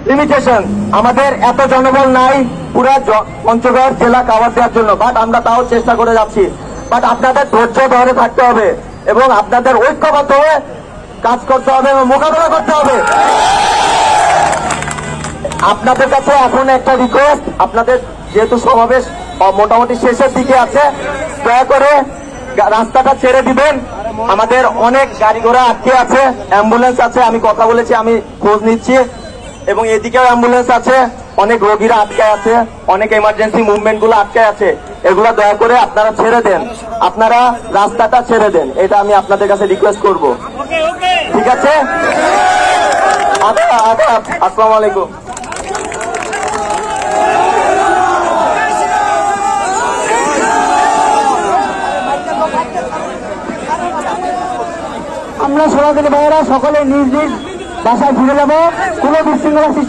Limitation. আমাদের এত জনবল নাই পুরা পঞ্চগড় জেলা কাভার দেওয়ার জন্য, বাট আমরা তাও চেষ্টা করে যাচ্ছি। বাট আপনাদের ধৈর্য ধরে থাকতে হবে এবং আপনাদের ঐক্যবদ্ধ হয়ে কাজ করতে হবে এবং মোকাবেলা করতে হবে। আপনাদের কাছে এখন একটা রিকোয়েস্ট, আপনাদের যেহেতু সমাবেশ মোটামুটি শেষের দিকে আছে, দয়া করে রাস্তাটা ছেড়ে দিবেন। আমাদের অনেক গাড়ি ঘোড়া আটকে আছে, অ্যাম্বুলেন্স আছে, আমি কথা বলেছি, আমি খোঁজ নিচ্ছি, এবং এদিকেও অ্যাম্বুলেন্স আছে, অনেক রোগীরা আটকে আছে, অনেক এমার্জেন্সি মুভমেন্ট গুলো আটকে আছে। এগুলো দয়া করে আপনারা ছেড়ে দেন, আপনারা রাস্তাটা ছেড়ে দেন, এটা আমি আপনাদের কাছে রিকোয়েস্ট করব। ঠিক আছে? আচ্ছা আচ্ছা, আসসালামু আলাইকুম। আমরা সনাতনী ভাইয়েরা সকলে নিজ নিজ বাসায় ফিরে যাবো। কোনো বিশৃঙ্খলা